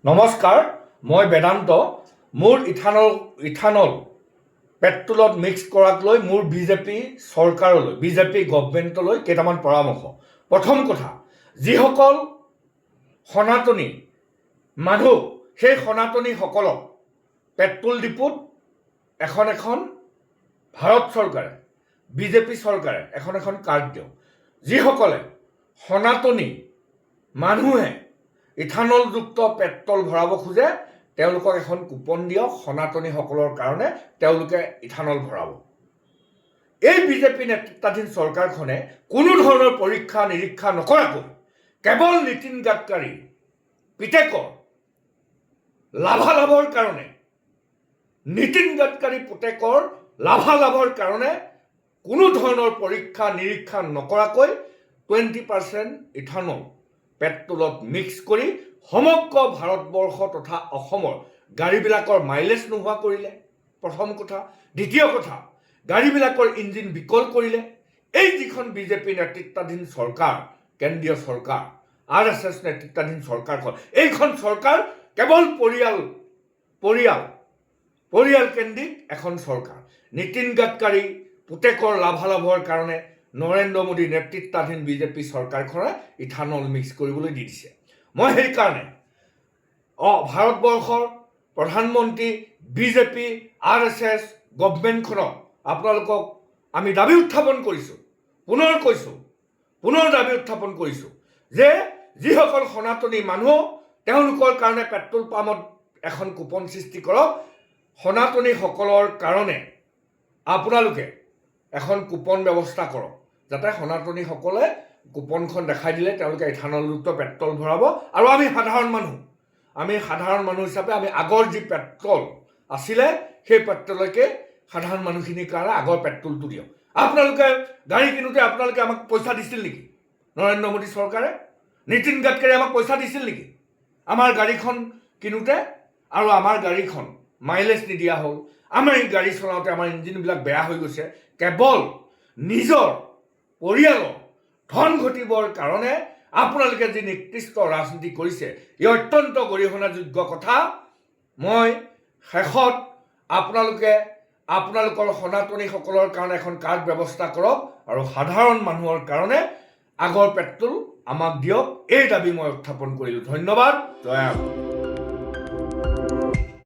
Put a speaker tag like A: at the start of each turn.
A: নমস্কাৰ, মই বেদান্ত। মোৰ ইথানল পেট্ৰলত মিক্স কৰাক লৈ মোৰ বিজেপি চৰকাৰলৈ, বিজেপি গভৰ্ণমেণ্টলৈ কেইটামান পৰামৰ্শ। প্ৰথম কথা, যিসকল সনাতনী মানুহ, সেই সনাতনীসকলক পেট্ৰল ডিপুত এখন ভাৰত চৰকাৰে, বিজেপি চৰকাৰে এখন কাৰ্ড দিয়ক। যিসকলে সনাতনী মানুহে ইথানলযুক্ত পেট্ৰল ভৰাব খোজে, তেওঁলোকক এখন কুপন দিয়ক। সনাতনীসকলৰ কাৰণে তেওঁলোকে ইথানল ভৰাব। এই বিজেপি নেতৃত্বাধীন চৰকাৰখনে কোনো ধৰণৰ পৰীক্ষা নিৰীক্ষা নকৰাকৈ কেৱল নীতিন গাডকাৰী পিতেকৰ লাভালাভৰ কাৰণে, নীতিন গাডকাৰী পুতেকৰ লাভালাভৰ কাৰণে কোনো ধৰণৰ পৰীক্ষা নিৰীক্ষা নকৰাকৈ 20% ইথানল পেট্ৰলত মিক্স কৰি সমগ্ৰ ভাৰতবৰ্ষ তথা অসমৰ গাড়ীবিলাকৰ মাইলেজ নোহোৱা কৰিলে। প্ৰথম কথা। দ্বিতীয় কথা, গাড়ীবিলাকৰ ইঞ্জিন বিকল কৰিলে। এই যিখন বিজেপি নেতৃত্বাধীন চৰকাৰ, কেন্দ্ৰীয় চৰকাৰ, RSS নেতৃত্বাধীন চৰকাৰখন, এইখন চৰকাৰ কেৱল পৰিয়াল কেন্দ্ৰিক এখন চৰকাৰ। নীতিন গাডকাৰী পুতেকৰ লাভালাভৰ কাৰণে নৰেন্দ্ৰ মোদী নেতৃত্বাধীন বিজেপি চৰকাৰখনে ইথানল মিক্স কৰিবলৈ দি দিছে। মই সেইকাৰণে ভাৰতবৰ্ষৰ প্ৰধানমন্ত্ৰী, বিজেপি, RSS গভৰ্ণমেণ্টখনক আপোনালোকক আমি দাবী উত্থাপন কৰিছোঁ, পুনৰ দাবী উত্থাপন কৰিছোঁ যে যিসকল সনাতনী মানুহ, তেওঁলোকৰ কাৰণে পেট্ৰল পাম্পত এখন কুপন সৃষ্টি কৰক। সনাতনীসকলৰ কাৰণে আপোনালোকে এখন কুপন ব্যৱস্থা কৰক, যাতে সনাতনীসকলে কুপনখন দেখাই দিলে তেওঁলোকে ইথানলযুক্ত পেট্ৰল ভৰাব। আৰু আমি সাধাৰণ মানুহ হিচাপে আমি আগৰ যি পেট্ৰল আছিলে, সেই পেট্ৰলকে সাধাৰণ মানুহখিনিৰ কাৰণে আগৰ পেট্ৰলটো দিয়ক। আপোনালোকে গাড়ী কিনোতে আপোনালোকে আমাক পইচা দিছিল নেকি? নৰেন্দ্ৰ মোদী চৰকাৰে, নীতিন গাডকাৰী আমাক পইচা দিছিল নেকি আমাৰ গাড়ীখন কিনোতে? আৰু আমাৰ গাড়ীখন মাইলেজ নিদিয়া হ'ল, আমাৰ এই গাড়ী চলাওঁতে আমাৰ ইঞ্জিনবিলাক বেয়া হৈ গৈছে। কেৱল নিজৰ পৰিয়ালৰ ধন ঘটিবৰ কাৰণে আপোনালোকে যি নিকৃষ্ট ৰাজনীতি কৰিছে, ই অত্যন্ত গৰিহণাযোগ্য কথা। মই শেষত আপোনালোকৰ সনাতনীসকলৰ কাৰণে এখন কাৰ্ড ব্যৱস্থা কৰক আৰু সাধাৰণ মানুহৰ কাৰণে আগৰ পেট্ৰল আমাক দিয়ক। এই দাবী মই উত্থাপন কৰিলোঁ। ধন্যবাদ। জয় আহোম।